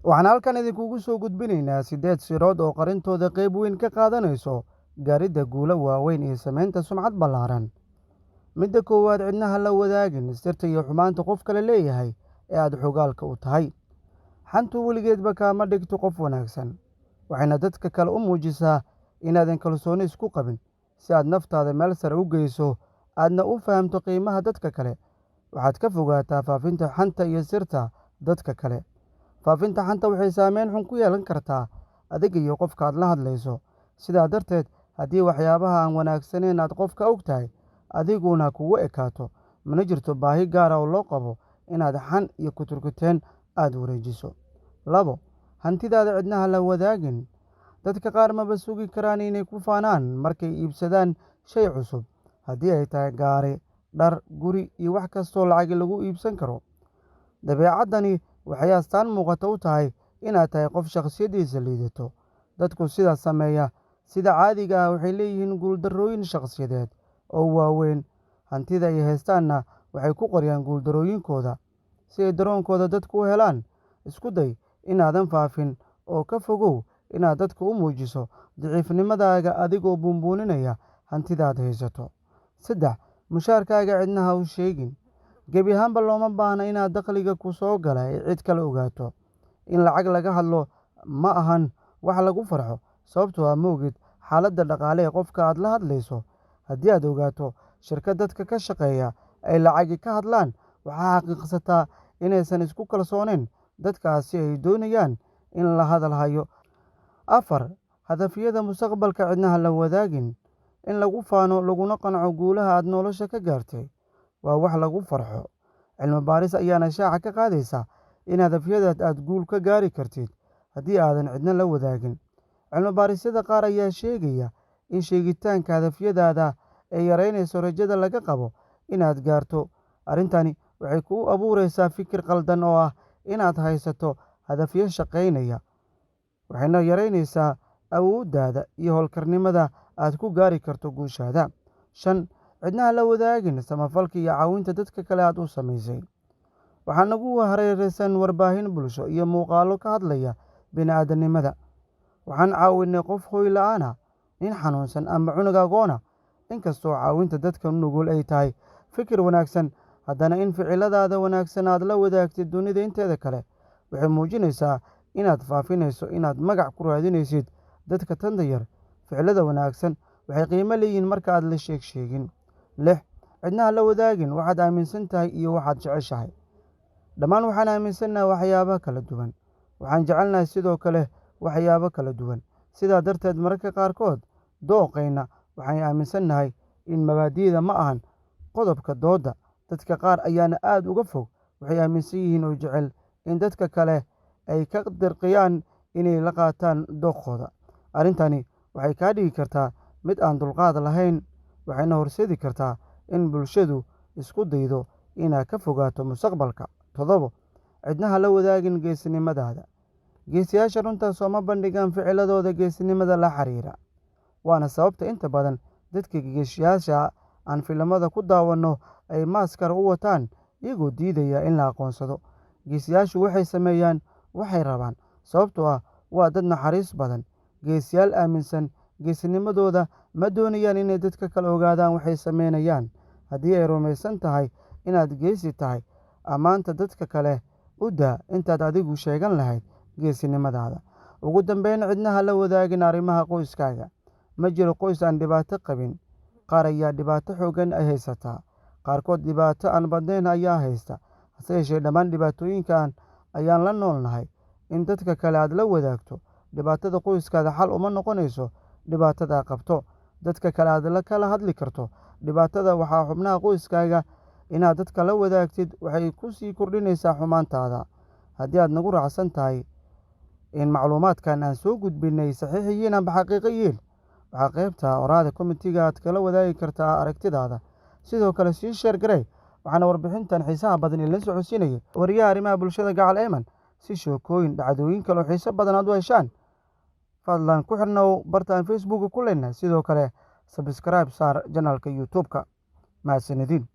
waxaan halkan idinkugu soo gudbinaynaa 8 sirood oo qarintooda qayb weyn ka qaadanayso gaaridda guulo waaweyn iyo samaynta sumcad ballaaran. Midda koowaad, cidnaha la wadaagin sirta iyo xumaanta qof kale leeyahay ee aad xogaalka u tahay. Xantu weligeedba kaama dhigto qof wanaagsan, waxayna dadka kale u muujisaa inaadan kalsooni isku qabin. Si aad naftaada meel sare u geyso, aadna u fahamto qiimaha dadka kale, waxaad ka fogaataa faafinta xanta iyo sirta dadka kale. Faafinta xanta waxay saameyn xun ku yeelan kartaa adiga iyo qofka aad la hadlayso. Sidaa darteed, haddii waxyaabaha aan wanaagsaneyn aad qofka og tahay, adiguna kugu ekaato, mana jirto baahi gaar ah oo loo qabo inaad xan iyo kuturkuteen aad wareejiso. 2. Hantidaada cidnaha la wadaagin. Dadka qaar maba sugi karaan inay ku faanaan markay iibsadaan shay cusub, haddii ay tahay gaari, dhar, guri iyo wax kastoo lacag lagu iibsan karo. Dabeecaddani waxay astaan muuqata u tahay inaad tahay qof shakhsiyaddiisa liidato. Dadku sidaas sameeya sida caadiga ah waxay leeyihiin guuldarrooyin shakhsiyadeed oo waaweyn. Hantida ay haystaanna waxay ku qoriyaan guuldarrooyinkooda si ay daroonkooda dadku u helaan. Isku day inaadan faafin oo ka fogow inaad dadka u muujiso daciifnimadaaga adigoo buunbuuninaya hantidaad haysato. 3. Mushaarkaaga cidnaha u sheegin. Gebi ahaanba looma baahna inaad dakhliga ku soo gala ay cid kale ogaato. In lacag laga hadlo ma ahan wax lagu farxo, sababtoo ah ma ogid xaaladda dhaqaale ee qofka aad la hadlayso. Haddii aad ogaato shirkad dadka ka shaqeeya ay lacagi ka hadlaan, waxaa xaqiiqsataa inaysan isku kalsooneyn dadkaasi ay doonayaan in la hadal hayo. 4. Hadafyada mustaqbalka cidnaha la wadaagin. In lagu faano laguna qanco guulaha aad nolosha ka gaartay waa wax lagu farxo. Cilmi baaris ayaana shaaca ka qaadaysa in hadafyadaad aad guul ka gaari kartid haddii aadan cidna la wadaagin. Cilmi baarisyada qaar ayaa sheegaya in sheegitaanka hadafyadaada ay yareynayso rajada laga qabo inaad gaarto. Arrintani waxay kuu abuureysaa fikir qaldan oo ah inaad haysato hadafyo shaqeynaya, waxayna yareynaysaa awooddaada iyo howlkarnimada aad ku gaari karto guushaada. 5. Cidnaha la wadaagin samafalka iyo caawinta dadka kale aad u samaysay. Waxaa nagu hareeraysan warbaahin bulsho iyo muuqaallo ka hadlaya bini'aadanimada. Waxaan caawinay qof hoy la'aan ah, nin xanuunsan ama cunug agoon ah. Inkastoo caawinta dadka nugul ay tahay fikir wanaagsan, haddana in ficiladaada wanaagsan aad la wadaagtid dunida inteeda kale waxay muujinaysaa inaad faafinayso inaad magac ku raadinaysid dadka tanda yar. Ficilada wanaagsan waxay qiimo leeyihiin marka aad la sheegin. 6. Cidnaha la wadaagin waxaad aaminsan tahay iyo waxaad jeceshahay. Dhammaan waxaan aaminsannahay waxyaabo kala duwan, waxaan jecelnahay sidoo kale waxyaabo kala duwan. Sidaa darteed, mararka qaarkood dooqayna waxaan aaminsannahay in mabaadi'da ma ahan qodobka doodda. Dadka qaar ayaana aad uga fog, waxay aaminsan yihiin oo jecel in dadka kale ay ka dirqiyaan inay la qaataan dooqooda. Arrintani waxay kaa dhigi kartaa mid aan dulqaad lahayn, waxayna horseedi kartaa in bulshadu isku daydo inaad ka fogaato mustaqbalka. 7. Cidnaha la wadaagin geesinimadaada. Geesiyaasha runta sooma bandhigaan ficiladooda geesinimada la xiriira, waana sababta inta badan dadka geesiyaasha aan filimada ku daawanno ay maaskar u wataan iyagoo diidaya in la aqoonsado. Geesiyaashu waxay sameeyaan waxay rabaan, sababtoo ah waa dad naxariis badan. Geesiyaal aaminsan geesinimadooda ma doonayaan inay dadka kale ogaadaan waxay sameynayaan. Haddii ay rumaysan tahay inaad geesi tahay, ammaanta dadka kale u daa intaad adigu sheegan lahayd geesinimadaada. Ugu dambeyn, cidnaha la wadaagin arrimaha qoyskaaga. Ma jiro qoys aan dhibaato qabin. Qaar ayaa dhibaato xooggan ay haysataa, qaarkood dhibaato aan badnayn ayaa haysta. Hase yeeshee, dhammaan dhibaatooyinkan ayaan la noolnahay. In dadka kale aad la wadaagto dhibaatada qoyskaada xal uma noqonayso dhibaatada qabto. Dadka kale aad la kala hadli karto dhibaatada waxaa xubnaha qoyskaaga. Inaad dadka la wadaagtid waxay ku sii kordhinaysaa xumaantaada. Haddii aad nagu raacsan tahay in macluumaadkan aan soo gudbinay saxiix yihiin amba xaqiiqo yihiin, waxaa qaybta oraahda kommentiga aad kala wadaagi kartaa aragtidaada. Sidoo kale sii sheer garee, waxaana warbixintan xiisaha badan idinla socodsiinayay wariyaha arrimaha bulshada Gacal Eeman. Si sheekooyin dhacdooyin kale oo xiiso badan aad u heshaan, fadlan ku xirnow bartaan Facebook ku leenahay. Sidoo kale subscribe saar janaalka YouTube-ka. Mahadsanidin.